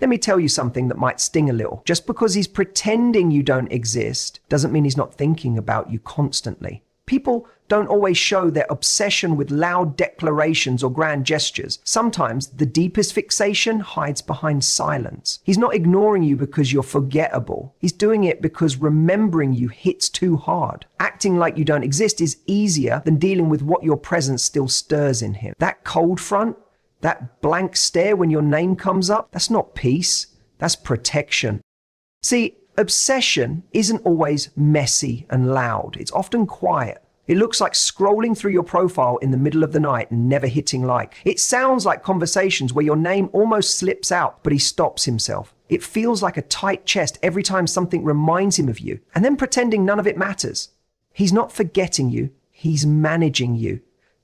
Let me tell you something that might sting a little. Just because he's pretending you don't exist doesn't mean he's not thinking about you constantly. People don't always show their obsession with loud declarations or grand gestures. Sometimes the deepest fixation hides behind silence. He's not ignoring you because you're forgettable. He's doing it because remembering you hits too hard. Acting like you don't exist is easier than dealing with what your presence still stirs in him. That cold front, that blank stare when your name comes up, that's not peace, that's protection. See, obsession isn't always messy and loud. It's often quiet. It looks like scrolling through your profile in the middle of the night and never hitting like. It sounds like conversations where your name almost slips out, but he stops himself. It feels like a tight chest every time something reminds him of you, and then pretending none of it matters. He's not forgetting you, he's managing you,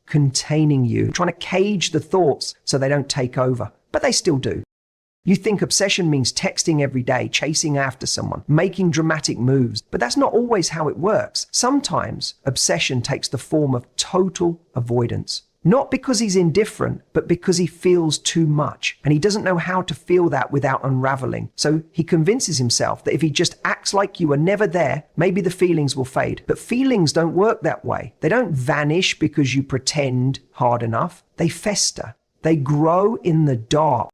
containing you, trying to cage the thoughts so they don't take over, but they still do. You think obsession means texting every day, chasing after someone, making dramatic moves, but that's not always how it works. Sometimes obsession takes the form of total avoidance. Not because he's indifferent, but because he feels too much, and he doesn't know how to feel that without unraveling. So he convinces himself that if he just acts like you are never there, maybe the feelings will fade. But feelings don't work that way. They don't vanish because you pretend hard enough. They fester. They grow in the dark.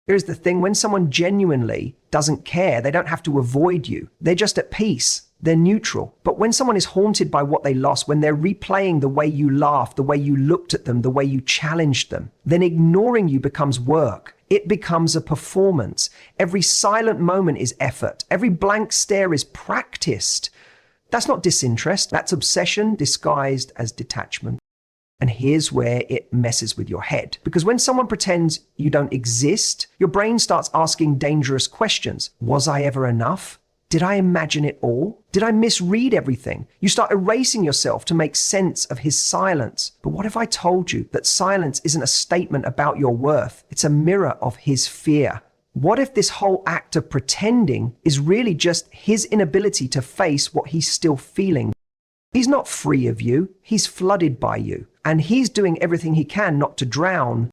Here's the thing, when someone genuinely doesn't care, they don't have to avoid you. They're just at peace. They're neutral. But when someone is haunted by what they lost, when they're replaying the way you laughed, the way you looked at them, the way you challenged them, then ignoring you becomes work. It becomes a performance. Every silent moment is effort. Every blank stare is practiced. That's not disinterest. That's obsession disguised as detachment. And here's where it messes with your head. Because when someone pretends you don't exist, your brain starts asking dangerous questions. Was I ever enough? Did I imagine it all? Did I misread everything? You start erasing yourself to make sense of his silence. But what if I told you that silence isn't a statement about your worth? It's a mirror of his fear. What if this whole act of pretending is really just his inability to face what he's still feeling? He's not free of you, he's flooded by you, and he's doing everything he can not to drown.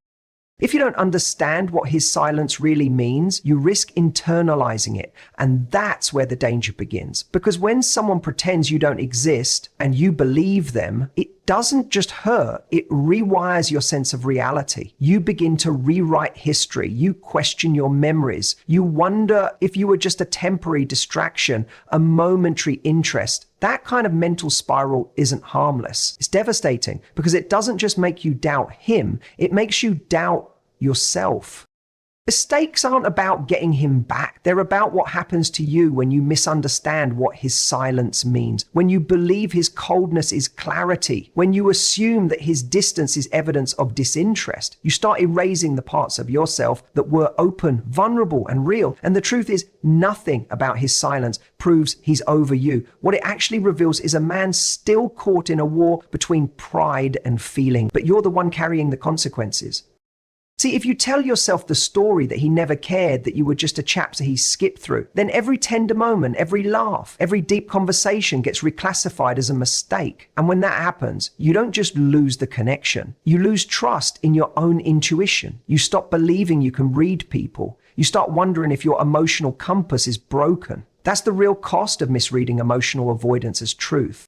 If you don't understand what his silence really means, you risk internalizing it, and that's where the danger begins. Because when someone pretends you don't exist and you believe them, it doesn't just hurt, it rewires your sense of reality. You begin to rewrite history, you question your memories, you wonder if you were just a temporary distraction, a momentary interest. That kind of mental spiral isn't harmless. It's devastating because it doesn't just make you doubt him, it makes you doubt yourself. The stakes aren't about getting him back. They're about what happens to you when you misunderstand what his silence means, when you believe his coldness is clarity, when you assume that his distance is evidence of disinterest. You start erasing the parts of yourself that were open, vulnerable, and real. And the truth is, nothing about his silence proves he's over you. What it actually reveals is a man still caught in a war between pride and feeling, but you're the one carrying the consequences. See, if you tell yourself the story that he never cared, that you were just a chapter he skipped through, then every tender moment, every laugh, every deep conversation gets reclassified as a mistake. And when that happens, you don't just lose the connection. You lose trust in your own intuition. You stop believing you can read people. You start wondering if your emotional compass is broken. That's the real cost of misreading emotional avoidance as truth.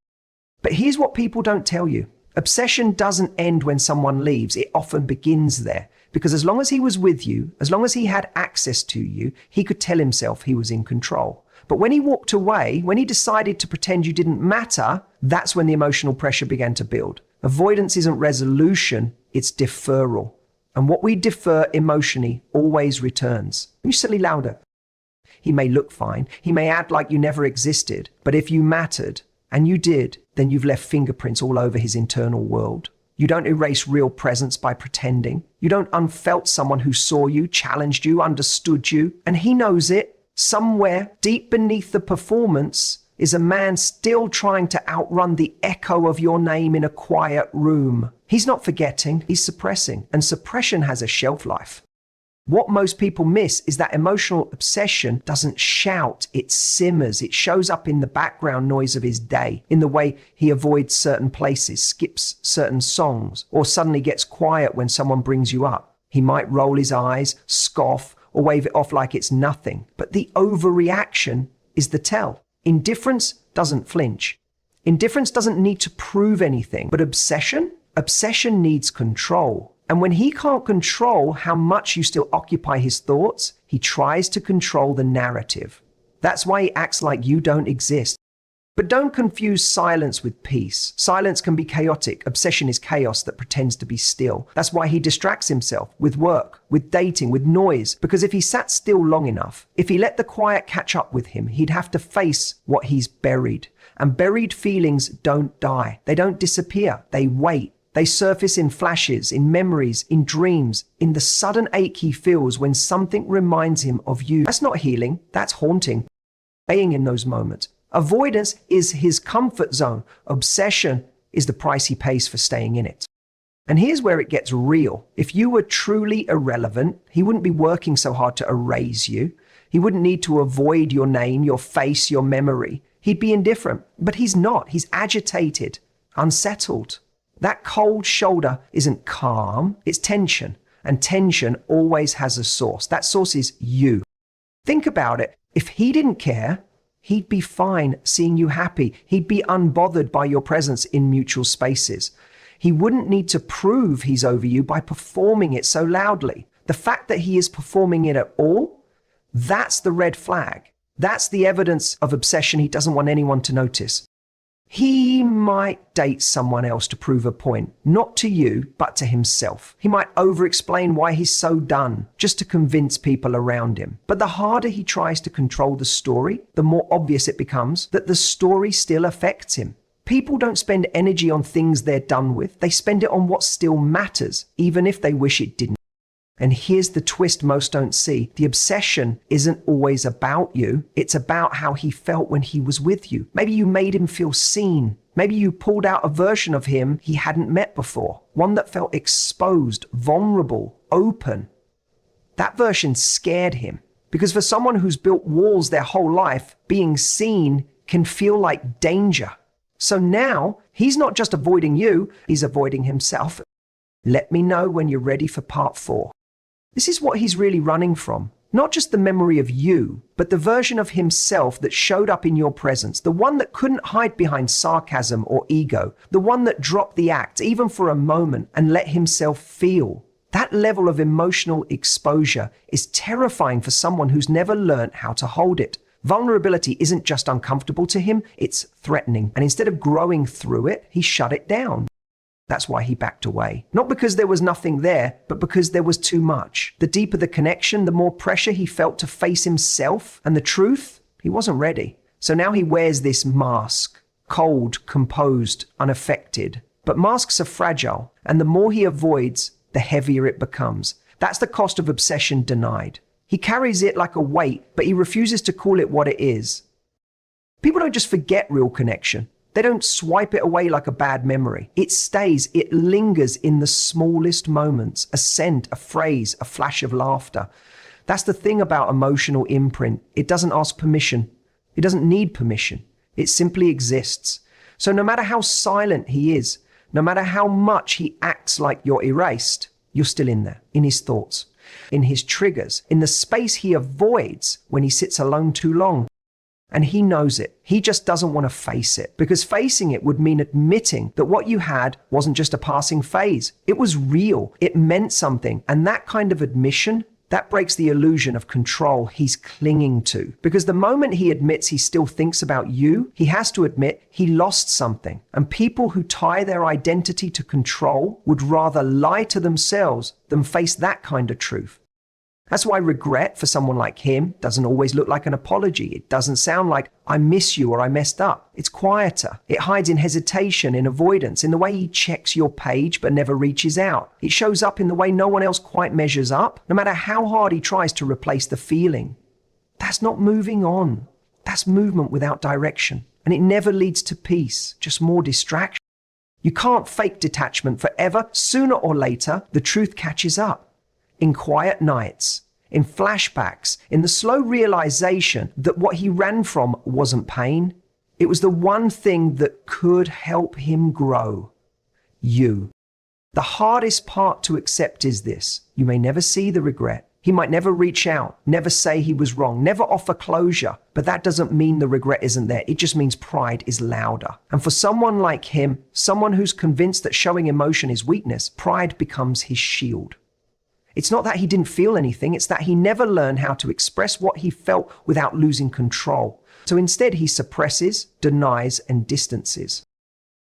But here's what people don't tell you. Obsession doesn't end when someone leaves. It often begins there. Because as long as he was with you, as long as he had access to you, he could tell himself he was in control. But when he walked away, when he decided to pretend you didn't matter, that's when the emotional pressure began to build. Avoidance isn't resolution, it's deferral. And what we defer emotionally always returns. You silly louder. He may look fine, he may act like you never existed, but if you mattered, and you did, then you've left fingerprints all over his internal world. You don't erase real presence by pretending. You don't unfelt someone who saw you, challenged you, understood you, and he knows it. Somewhere deep beneath the performance is a man still trying to outrun the echo of your name in a quiet room. He's not forgetting, he's suppressing, and suppression has a shelf life. What most people miss is that emotional obsession doesn't shout, it simmers. It shows up in the background noise of his day, in the way he avoids certain places, skips certain songs, or suddenly gets quiet when someone brings you up. He might roll his eyes, scoff, or wave it off like it's nothing. But the overreaction is the tell. Indifference doesn't flinch. Indifference doesn't need to prove anything. But obsession needs control. And when he can't control how much you still occupy his thoughts, he tries to control the narrative. That's why he acts like you don't exist. But don't confuse silence with peace. Silence can be chaotic. Obsession is chaos that pretends to be still. That's why he distracts himself with work, with dating, with noise. Because if he sat still long enough, if he let the quiet catch up with him, he'd have to face what he's buried. And buried feelings don't die. They don't disappear. They wait. They surface in flashes, in memories, in dreams, in the sudden ache he feels when something reminds him of you. That's not healing. That's haunting. Staying in those moments. Avoidance is his comfort zone. Obsession is the price he pays for staying in it. And here's where it gets real. If you were truly irrelevant, he wouldn't be working so hard to erase you. He wouldn't need to avoid your name, your face, your memory. He'd be indifferent. But he's not. He's agitated, unsettled. That cold shoulder isn't calm, it's tension. And tension always has a source. That source is you. Think about it. If he didn't care, he'd be fine seeing you happy. He'd be unbothered by your presence in mutual spaces. He wouldn't need to prove he's over you by performing it so loudly. The fact that he is performing it at all, that's the red flag. That's the evidence of obsession he doesn't want anyone to notice. He might date someone else to prove a point, not to you, but to himself. He might over-explain why he's so done, just to convince people around him. But the harder he tries to control the story, the more obvious it becomes that the story still affects him. People don't spend energy on things they're done with. They spend it on what still matters, even if they wish it didn't. And here's the twist most don't see. The obsession isn't always about you. It's about how he felt when he was with you. Maybe you made him feel seen. Maybe you pulled out a version of him he hadn't met before. One that felt exposed, vulnerable, open. That version scared him. Because for someone who's built walls their whole life, being seen can feel like danger. So now, he's not just avoiding you, he's avoiding himself. Let me know when you're ready for part 4. This is what he's really running from. Not just the memory of you, but the version of himself that showed up in your presence, the one that couldn't hide behind sarcasm or ego, the one that dropped the act, even for a moment, and let himself feel. That level of emotional exposure is terrifying for someone who's never learned how to hold it. Vulnerability isn't just uncomfortable to him, it's threatening. And instead of growing through it, he shut it down. That's why he backed away. Not because there was nothing there, but because there was too much. The deeper the connection, the more pressure he felt to face himself. And the truth, he wasn't ready. So now he wears this mask. Cold, composed, unaffected. But masks are fragile, and the more he avoids, the heavier it becomes. That's the cost of obsession denied. He carries it like a weight, but he refuses to call it what it is. People don't just forget real connection. They don't swipe it away like a bad memory. It stays, it lingers in the smallest moments. A scent, a phrase, a flash of laughter. That's the thing about emotional imprint. It doesn't ask permission. It doesn't need permission. It simply exists. So no matter how silent he is, no matter how much he acts like you're erased, you're still in there, in his thoughts, in his triggers, in the space he avoids when he sits alone too long. And he knows it. He just doesn't want to face it, because facing it would mean admitting that what you had wasn't just a passing phase. It was real. It meant something. And that kind of admission, that breaks the illusion of control he's clinging to. Because the moment he admits he still thinks about you, he has to admit he lost something. And people who tie their identity to control would rather lie to themselves than face that kind of truth. That's why regret for someone like him doesn't always look like an apology. It doesn't sound like, I miss you or I messed up. It's quieter. It hides in hesitation, in avoidance, in the way he checks your page but never reaches out. It shows up in the way no one else quite measures up, no matter how hard he tries to replace the feeling. That's not moving on. That's movement without direction. And it never leads to peace, just more distraction. You can't fake detachment forever. Sooner or later, the truth catches up. In quiet nights, in flashbacks, in the slow realization that what he ran from wasn't pain. It was the one thing that could help him grow. You. The hardest part to accept is this. You may never see the regret. He might never reach out, never say he was wrong, never offer closure, but that doesn't mean the regret isn't there. It just means pride is louder. And for someone like him, someone who's convinced that showing emotion is weakness, pride becomes his shield. It's not that he didn't feel anything, it's that he never learned how to express what he felt without losing control. So instead, he suppresses, denies, and distances.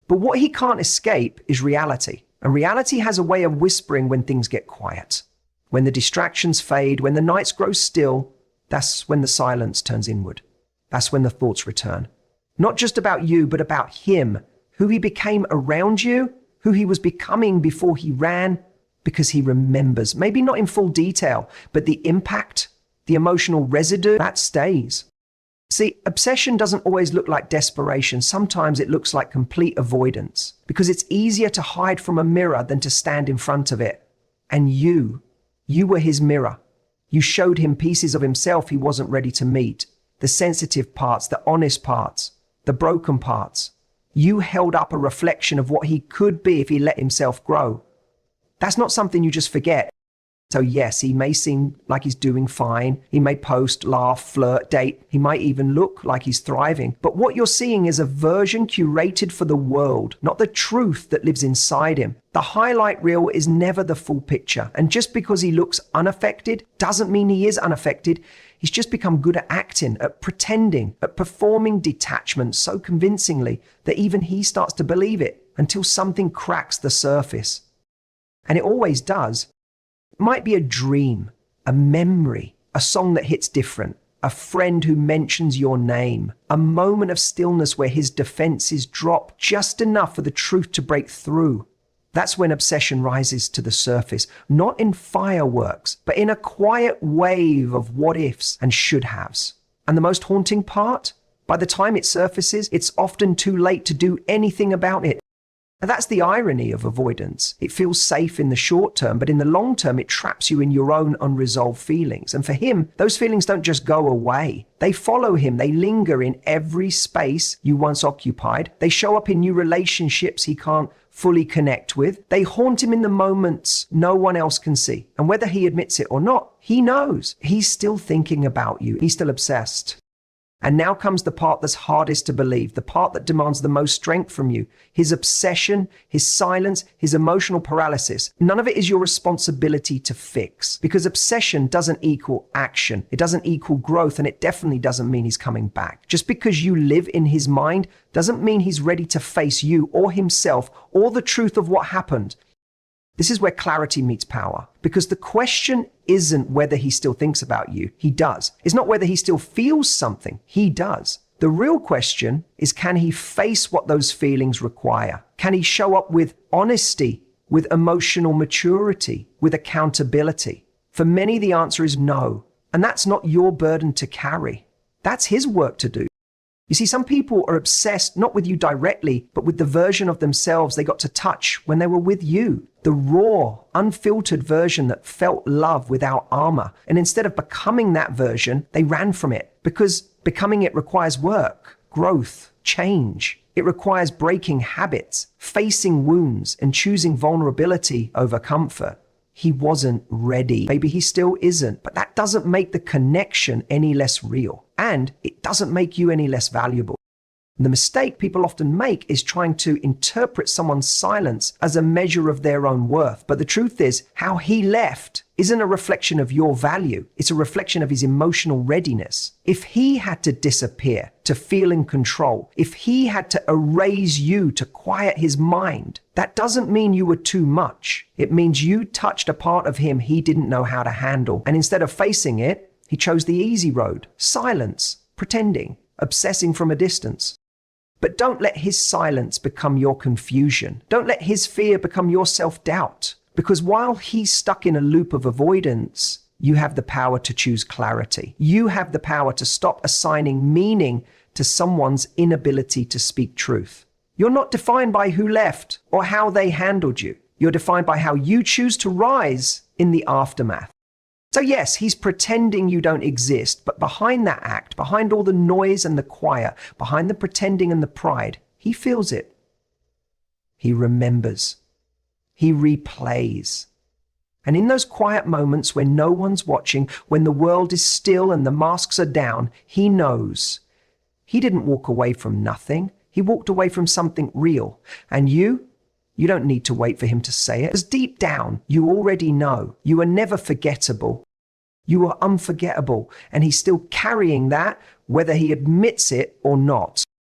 But what he can't escape is reality. And reality has a way of whispering when things get quiet. When the distractions fade, when the nights grow still, that's when the silence turns inward. That's when the thoughts return. Not just about you, but about him, who he became around you, who he was becoming before he ran, because he remembers. Maybe not in full detail, but the impact, the emotional residue, that stays. See, obsession doesn't always look like desperation. Sometimes it looks like complete avoidance, because it's easier to hide from a mirror than to stand in front of it. And you were his mirror. You showed him pieces of himself he wasn't ready to meet. The sensitive parts, the honest parts, the broken parts. You held up a reflection of what he could be if he let himself grow. That's not something you just forget. So yes, he may seem like he's doing fine. He may post, laugh, flirt, date. He might even look like he's thriving. But what you're seeing is a version curated for the world, not the truth that lives inside him. The highlight reel is never the full picture. And just because he looks unaffected doesn't mean he is unaffected. He's just become good at acting, at pretending, at performing detachment so convincingly that even he starts to believe it until something cracks the surface. And it always does. It might be a dream, a memory, a song that hits different, a friend who mentions your name, a moment of stillness where his defenses drop just enough for the truth to break through. That's when obsession rises to the surface, not in fireworks, but in a quiet wave of what ifs and should haves. And the most haunting part? By the time it surfaces, it's often too late to do anything about it. And that's the irony of avoidance. It feels safe in the short term, but in the long term, it traps you in your own unresolved feelings. And for him, those feelings don't just go away. They follow him. They linger in every space you once occupied. They show up in new relationships he can't fully connect with. They haunt him in the moments no one else can see. And whether he admits it or not, he knows. He's still thinking about you. He's still obsessed. And now comes the part that's hardest to believe, the part that demands the most strength from you. His obsession, his silence, his emotional paralysis. None of it is your responsibility to fix, because obsession doesn't equal action. It doesn't equal growth, and it definitely doesn't mean he's coming back. Just because you live in his mind doesn't mean he's ready to face you or himself or the truth of what happened. This is where clarity meets power, because the question isn't whether he still thinks about you. He does. It's not whether he still feels something. He does. The real question is, can he face what those feelings require? Can he show up with honesty, with emotional maturity, with accountability? For many, the answer is no. And that's not your burden to carry. That's his work to do. You see, some people are obsessed not with you directly, but with the version of themselves they got to touch when they were with you. The raw, unfiltered version that felt love without armor. And instead of becoming that version, they ran from it, because becoming it requires work, growth, change. It requires breaking habits, facing wounds, and choosing vulnerability over comfort. He wasn't ready. Maybe he still isn't, but that doesn't make the connection any less real. And it doesn't make you any less valuable. The mistake people often make is trying to interpret someone's silence as a measure of their own worth. But the truth is, how he left isn't a reflection of your value. It's a reflection of his emotional readiness. If he had to disappear to feel in control, if he had to erase you to quiet his mind, that doesn't mean you were too much. It means you touched a part of him he didn't know how to handle. And instead of facing it, he chose the easy road, silence, pretending, obsessing from a distance. But don't let his silence become your confusion. Don't let his fear become your self-doubt. Because while he's stuck in a loop of avoidance, you have the power to choose clarity. You have the power to stop assigning meaning to someone's inability to speak truth. You're not defined by who left or how they handled you. You're defined by how you choose to rise in the aftermath. So yes, he's pretending you don't exist, but behind that act, behind all the noise and the quiet, behind the pretending and the pride, he feels it. He remembers. He replays. And in those quiet moments when no one's watching, when the world is still and the masks are down, he knows. He didn't walk away from nothing. He walked away from something real. And you don't need to wait for him to say it, because deep down, you already know. You are never forgettable. You are unforgettable. And he's still carrying that, whether he admits it or not.